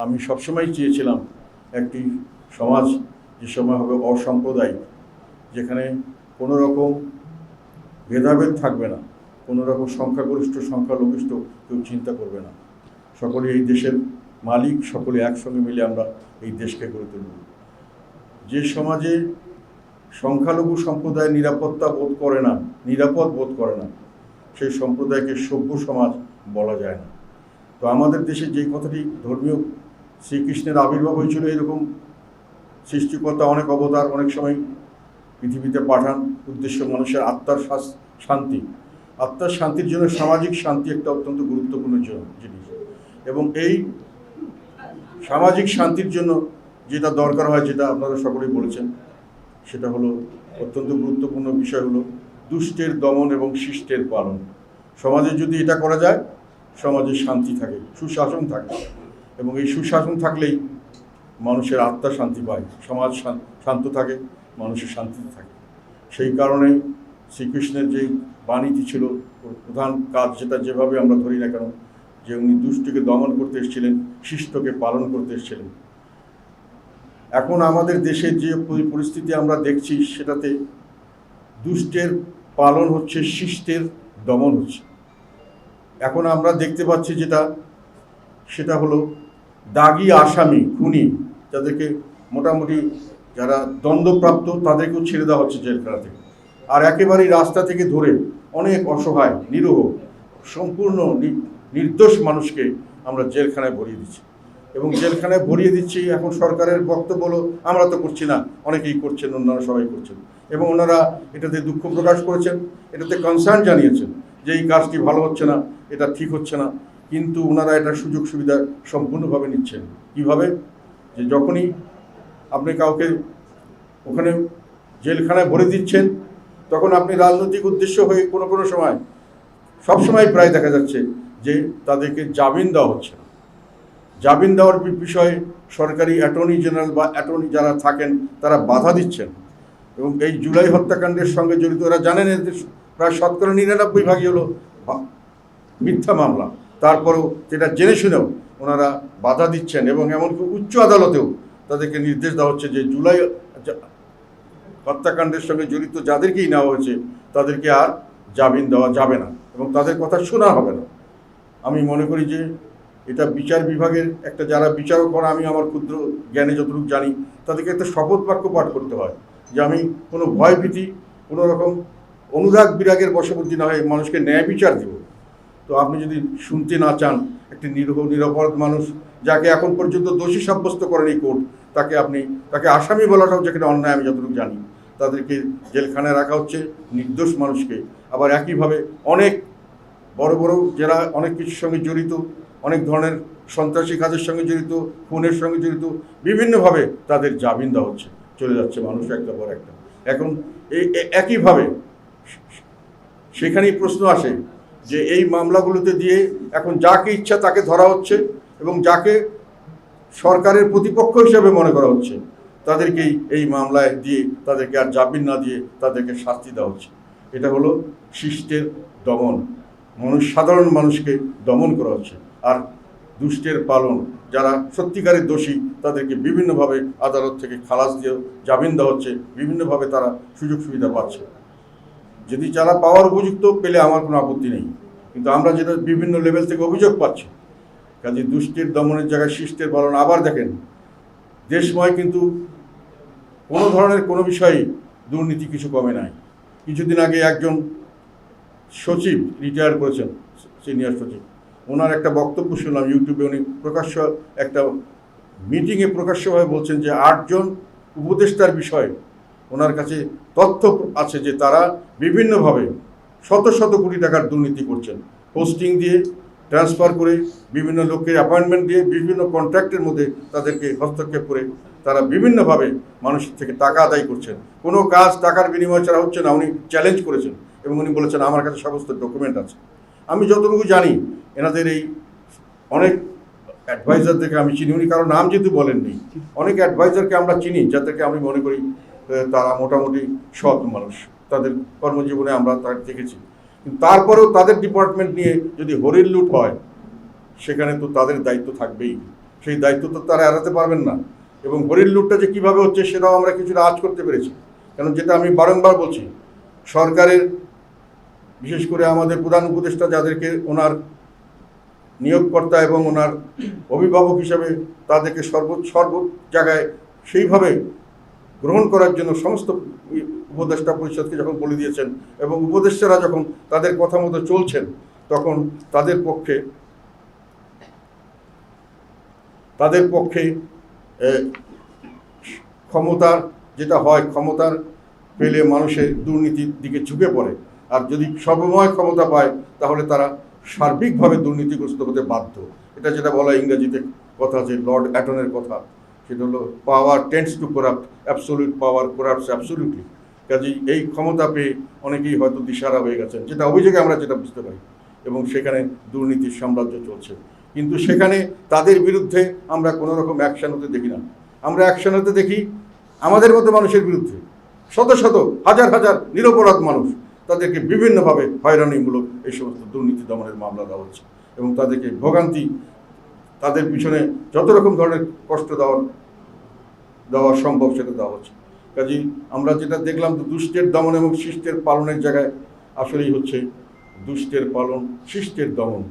আমি সবসময় চেয়েছিলাম একটি সমাজ যে সময় হবে অসাম্প্রদায়িক, যেখানে কোনো রকম ভেদাভেদ থাকবে না, কোনো রকম সংখ্যাগরিষ্ঠ সংখ্যালঘিষ্ঠ কেউ চিন্তা করবে না। সকলে এই দেশের মালিক, সকলে একসঙ্গে মিলে আমরা এই দেশকে গড়ে তুলব। যে সমাজে সংখ্যালঘু সম্প্রদায় নিরাপদ বোধ করে না, সেই সম্প্রদায়কে সভ্য সমাজ বলা যায় না। তো আমাদের দেশে যে কথাটি ধর্মীয় শ্রীকৃষ্ণের আবির্ভাব হয়েছিল, এরকম সৃষ্টিকর্তা অনেক অবতার অনেক সময় পৃথিবীতে পাঠান, উদ্দেশ্য মানুষের আত্মার শান্তির জন্য সামাজিক শান্তি একটা অত্যন্ত গুরুত্বপূর্ণ জিনিস। এবং এই সামাজিক শান্তির জন্য যেটা দরকার হয়, যেটা আপনারা সকলেই বলেছেন, সেটা হলো অত্যন্ত গুরুত্বপূর্ণ বিষয় হলো দুষ্টের দমন এবং শিষ্টের পালন। সমাজে যদি এটা করা যায়, সমাজে শান্তি থাকে, সুশাসন থাকে, এবং এই সুশাসন থাকলেই মানুষের আত্মা শান্তি পায়, সমাজ শান্ত থাকে, মানুষের শান্তিতে থাকে। সেই কারণে শ্রীকৃষ্ণের যে বাণীটি ছিল, প্রধান কাজ যেটা যেভাবে আমরা ধরি না কেন, যে উনি দুষ্টকে দমন করতে এসেছিলেন, শিষ্টকে পালন করতে এসেছিলেন। এখন আমাদের দেশের যে পরিস্থিতি আমরা দেখছি, সেটাতে দুষ্টের পালন হচ্ছে, শিষ্টের দমন হচ্ছে। এখন আমরা দেখতে পাচ্ছি সেটা হলো দাগী আসামি, খুনি, যাদেরকে মোটামুটি যারা দ্বন্দ্বপ্রাপ্ত তাদেরকেও ছেড়ে দেওয়া হচ্ছে জেলখানা থেকে। আর একেবারেই রাস্তা থেকে ধরে অনেক অসহায়, নিরীহ, সম্পূর্ণ নির্দোষ মানুষকে আমরা জেলখানায় ভরিয়ে দিচ্ছি। এবং জেলখানায় ভরিয়ে দিচ্ছি, এখন সরকারের বক্তব্য হলো আমরা তো করছি না, অনেকেই করছেন, অন্যরা সবাই করছেন। এবং ওনারা এটাতে দুঃখ প্রকাশ করেছেন, এটাতে কনসার্ন জানিয়েছেন যে এই কাজটি ভালো হচ্ছে না, এটা ঠিক হচ্ছে না। কিন্তু ওনারা এটার সুযোগ সুবিধা সম্পূর্ণভাবে নিচ্ছেন। কীভাবে? যে যখনই আপনি কাউকে ওখানে জেলখানায় ভরে দিচ্ছেন, তখন আপনি রাজনৈতিক উদ্দেশ্য হয়ে কোনো সময়, সবসময় প্রায় দেখা যাচ্ছে যে তাদেরকে জামিন দেওয়া হচ্ছে না। জামিন দেওয়ার বিষয়ে সরকারি অ্যাটর্নি জেনারেল বা অ্যাটর্নি যারা থাকেন, তারা বাধা দিচ্ছেন। এবং এই জুলাই হত্যাকাণ্ডের সঙ্গে জড়িত, ওরা জানেন এদের প্রায় 99% হলো মিথ্যা মামলা, তারপরেও যেটা জেনে শুনেও ওনারা বাধা দিচ্ছেন। এবং এমনকি উচ্চ আদালতেও তাদেরকে নির্দেশ দেওয়া হচ্ছে যে জুলাই হত্যাকাণ্ডের সঙ্গে জড়িত যাদেরকেই নেওয়া হয়েছে, তাদেরকে আর জামিন দেওয়া যাবে না এবং তাদের কথা শোনা হবে না। আমি মনে করি যে এটা বিচার বিভাগের একটা, যারা বিচারক করা, আমি আমার ক্ষুদ্র জ্ঞানে যতটুকু জানি, তাদেরকে একটা শপথ বাক্য পাঠ করতে হয় যে আমি কোনো ভয়ভীতি, কোনো রকম অনুরাগ বিরাগের বশবর্তী না হয়ে মানুষকে ন্যায় বিচার দেব। তো আপনি যদি শুনতে না চান, একটি নিরপরাধ মানুষ, যাকে এখন পর্যন্ত দোষী সাব্যস্ত করেনি কোর্ট, তাকে আসামি বলাটাও যেখানে অন্যায়, আমি যতটুকু জানি, তাদেরকে জেলখানায় রাখা হচ্ছে, নির্দোষ মানুষকে। আবার একইভাবে অনেক বড় যারা অনেক কিছুর সঙ্গে জড়িত, অনেক ধরনের সন্ত্রাসী কাজের সঙ্গে জড়িত, খুনের সঙ্গে জড়িত, বিভিন্নভাবে তাদের জামিন দেওয়া হচ্ছে, চলে যাচ্ছে মানুষ একটা পর একটা। এখন একইভাবে সেখানেই প্রশ্ন আসে যে এই মামলাগুলোতে দিয়ে এখন যাকে ইচ্ছা তাকে ধরা হচ্ছে, এবং যাকে সরকারের প্রতিপক্ষ হিসেবে মনে করা হচ্ছে, তাদেরকেই এই মামলায় দিয়ে, তাদেরকে আর জামিন না দিয়ে তাদেরকে শাস্তি দেওয়া হচ্ছে। এটা হলো শিষ্টের দমন, সাধারণ মানুষকে দমন করা হচ্ছে। আর দুষ্টের পালন, যারা সত্যিকারের দোষী, তাদেরকে বিভিন্নভাবে আদালত থেকে খালাস দিয়ে জামিন দেওয়া হচ্ছে, বিভিন্নভাবে তারা সুযোগ সুবিধা পাচ্ছে। যদি যারা পাওয়ার উপযুক্ত, পেলে আমার কোনো আপত্তি নেই, কিন্তু আমরা যেটা বিভিন্ন লেভেল থেকে অভিযোগ পাচ্ছি, কাজে দুষ্টের দমনের জায়গায় শিষ্টের পালন। আবার দেখেন, দেশময় কিন্তু কোনো ধরনের কোনো বিষয়ে দুর্নীতি কিছু কমে নাই। কিছুদিন আগে একজন সচিব রিটায়ার করেছেন, সিনিয়র সচিব, ওনার একটা বক্তব্য শুনলাম ইউটিউবে। উনি একটা মিটিংয়ে প্রকাশ্যভাবে বলছেন যে 8 জন উপদেষ্টার বিষয়ে ওনার কাছে তথ্য আছে যে তারা বিভিন্নভাবে শত কোটি টাকার দুর্নীতি করছেন, পোস্টিং দিয়ে, ট্রান্সফার করে, বিভিন্ন লোকের অ্যাপয়েন্টমেন্ট দিয়ে, বিভিন্ন কন্ট্রাক্টের মধ্যে তাদেরকে হস্তক্ষেপ করে তারা বিভিন্নভাবে মানুষের থেকে টাকা আদায় করছেন। কোনো কাজ টাকার বিনিময় ছাড়া হচ্ছে না, উনি চ্যালেঞ্জ করেছেন এবং উনি বলেছেন আমার কাছে সমস্ত ডকুমেন্ট আছে। আমি যতটুকু জানি, এনাদের এই অনেক অ্যাডভাইজারদেরকে আমি চিনি, উনি কারো নাম যেহেতু বলেননি, অনেক অ্যাডভাইজারকে আমরা চিনি, যাদেরকে আমি মনে করি তারা মোটামুটি সৎ মানুষ, তাদের কর্মজীবনে আমরা তাদের দেখেছি। কিন্তু তারপরেও তাদের ডিপার্টমেন্ট নিয়ে যদি হরির লুট হয়, সেখানে তো তাদের দায়িত্ব থাকবেই। সেই দায়িত্ব তো তারা এড়াতে পারবেন না। এবং হরিণ লুটটা যে কীভাবে হচ্ছে সেটাও আমরা কিছুটা আঁচ করতে পেরেছি। কারণ যেটা আমি বারংবার বলছি, সরকারের বিশেষ করে আমাদের প্রধান উপদেষ্টা যাদেরকে ওনার নিয়োগকর্তা এবং ওনার অভিভাবক হিসাবে তাদেরকে সর্ব জায়গায় সেইভাবে গ্রহণ করার জন্য সমস্ত উপদেষ্টা পরিষদকে যখন বলে দিয়েছেন এবং উপদেষ্টারা যখন তাদের কথা মতো চলছেন, তখন তাদের পক্ষে ক্ষমতার যেটা হয়, ক্ষমতার পেলে মানুষের দুর্নীতির দিকে ঝুঁকে পড়ে। আর যদি সর্বময় ক্ষমতা পায় তাহলে তারা সার্বিকভাবে দুর্নীতিগ্রস্ত হতে বাধ্য। এটা যেটা বলা ইংরেজিতে কথা আছে, লর্ড অ্যাটনের কথা, সেটা হলো power tends to corrupt, absolute power corrupts absolutely. কাজেই এই ক্ষমতা পেয়ে অনেকেই হয়তো দিশারা হয়ে গেছেন, যেটা অভিযোগে আমরা যেটা বুঝতে পারি, এবং সেখানে দুর্নীতির সাম্রাজ্য চলছে। কিন্তু সেখানে তাদের বিরুদ্ধে আমরা কোনো রকম অ্যাকশন হতে দেখি না। আমরা অ্যাকশন হতে দেখি আমাদের মতো মানুষের বিরুদ্ধে, শত শত হাজার হাজার নিরপরাধ মানুষ, তাদেরকে বিভিন্নভাবে হয়রানিমূলক এই সমস্ত দুর্নীতি দমনের মামলা দেওয়া হচ্ছে এবং তাদেরকে ভোগান্তি, তাদের পিছনে যত রকম ধরনের কষ্ট দেওয়া সম্ভব সেটা দেওয়া হচ্ছে। কাজেই আমরা যেটা দেখলাম, দুষ্টের দমন এবং শিষ্টের পালনের জায়গায় আসলেই হচ্ছে দুষ্টের পালন, শিষ্টের দমন।